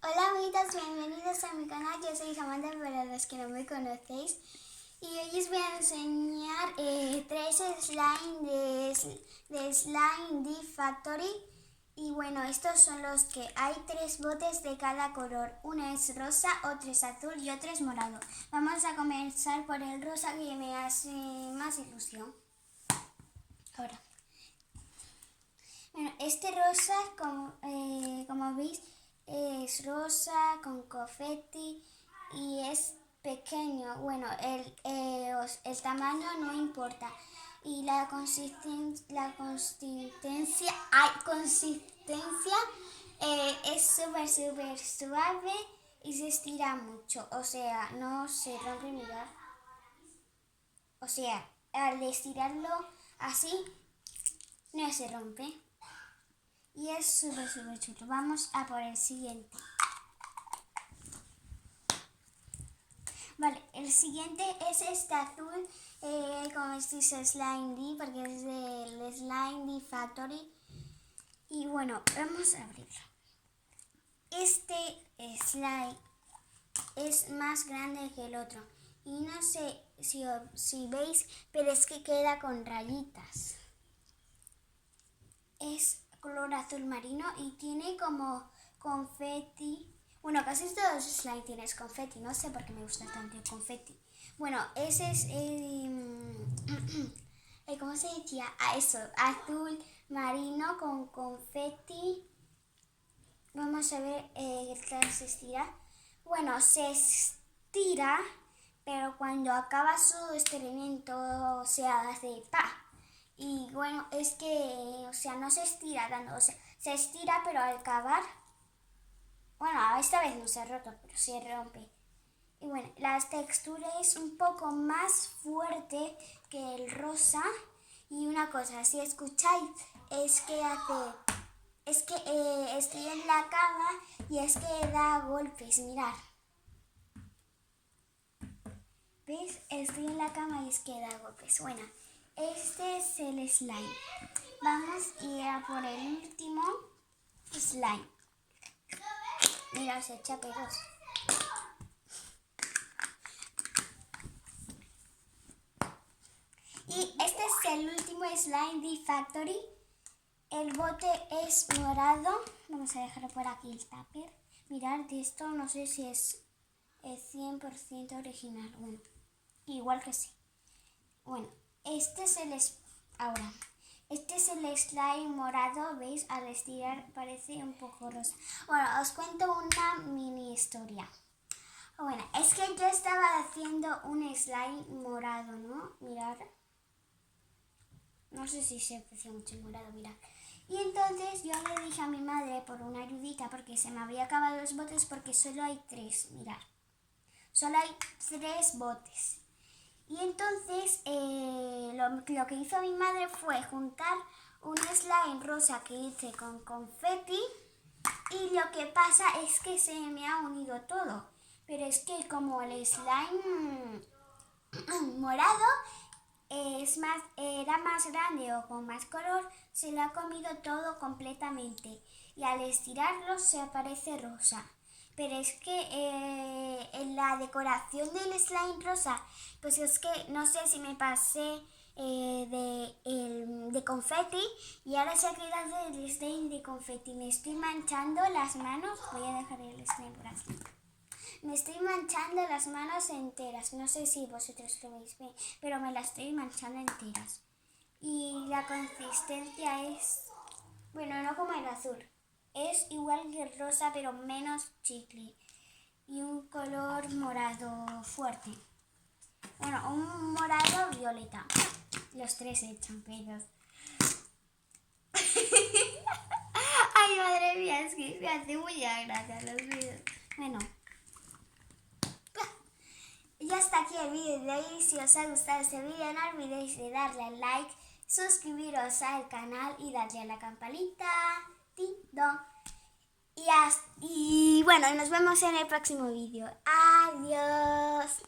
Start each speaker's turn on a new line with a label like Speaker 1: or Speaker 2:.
Speaker 1: Hola amiguitos, bienvenidos a mi canal. Yo soy Samantha para los que no me conocéis. Y hoy os voy a enseñar tres slime de Slime D Factory. Y bueno, estos son los que hay tres botes de cada color. Uno es rosa, otro es azul y otro es morado. Vamos a comenzar por el rosa que me hace más ilusión. Ahora. Bueno, este rosa, como veis, es rosa con confeti y es pequeño. Bueno, el tamaño no importa. Y la consistencia es súper suave y se estira mucho. O sea, no se rompe, mirad. O sea, al estirarlo así, no se rompe. Y es súper chulo. Vamos a por el siguiente. Vale, el siguiente es este azul, como este dice Slime D, porque es del Slime D Factory. Y bueno, vamos a abrirlo. Este slime es más grande que el otro. Y no sé si veis, pero es que queda con rayitas. Es color azul marino y tiene como confeti. Bueno, casi todos los slime tienen confeti, no sé por qué me gusta tanto el confeti. Bueno, ese es ¿cómo se decía? Eso, azul marino con confeti. Vamos a ver qué se estira. Bueno, se estira, pero cuando acaba su estiramiento se hace pa. Y bueno, es que, o sea, no se estira tanto, o sea, se estira, pero al acabar, bueno, esta vez no se ha roto, pero se rompe. Y bueno, la textura es un poco más fuerte que el rosa. Y una cosa, si escucháis, estoy en la cama y es que da golpes, mirad. ¿Ves? Estoy en la cama y es que da golpes. Bueno, este es el slime. Vamos a ir a por el último slime. Mira, se echa pedos. Y este es el último slime de Factory. El bote es morado. Vamos a dejarlo por aquí el tupper. Mirad, de esto no sé si es 100% original. Bueno, igual que sí. Bueno, este es el slime morado, ¿veis? Al estirar parece un poco rosa. Bueno, os cuento una mini historia. Bueno, es que yo estaba haciendo un slime morado, ¿no? Mirad. No sé si se aprecia mucho el morado, mirad. Y entonces yo le dije a mi madre por una ayudita porque se me había acabado los botes porque solo hay 3, mirad. Solo hay 3 botes. Y entonces lo que hizo mi madre fue juntar un slime rosa que hice con confeti y lo que pasa es que se me ha unido todo. Pero es que como el slime morado era más grande o con más color, se lo ha comido todo completamente y al estirarlo se aparece rosa. Pero es que en la decoración del slime rosa, pues es que no sé si me pasé de confeti y ahora se ha quedado el slime de confeti. Me estoy manchando las manos. Voy a dejar el slime por aquí. Me estoy manchando las manos enteras. No sé si vosotros lo veis bien, pero me las estoy manchando enteras. Y la consistencia es, bueno, no como el azul. Es igual que el rosa, pero menos chicle. Y un color morado fuerte. Bueno, un morado violeta. Los 3 echan pedos. Ay, madre mía, es que me hace mucha gracia los vídeos. Bueno. Y hasta aquí el vídeo de hoy. Si os ha gustado este vídeo, no olvidéis de darle al like, suscribiros al canal y darle a la campanita. Y bueno, nos vemos en el próximo vídeo. Adiós.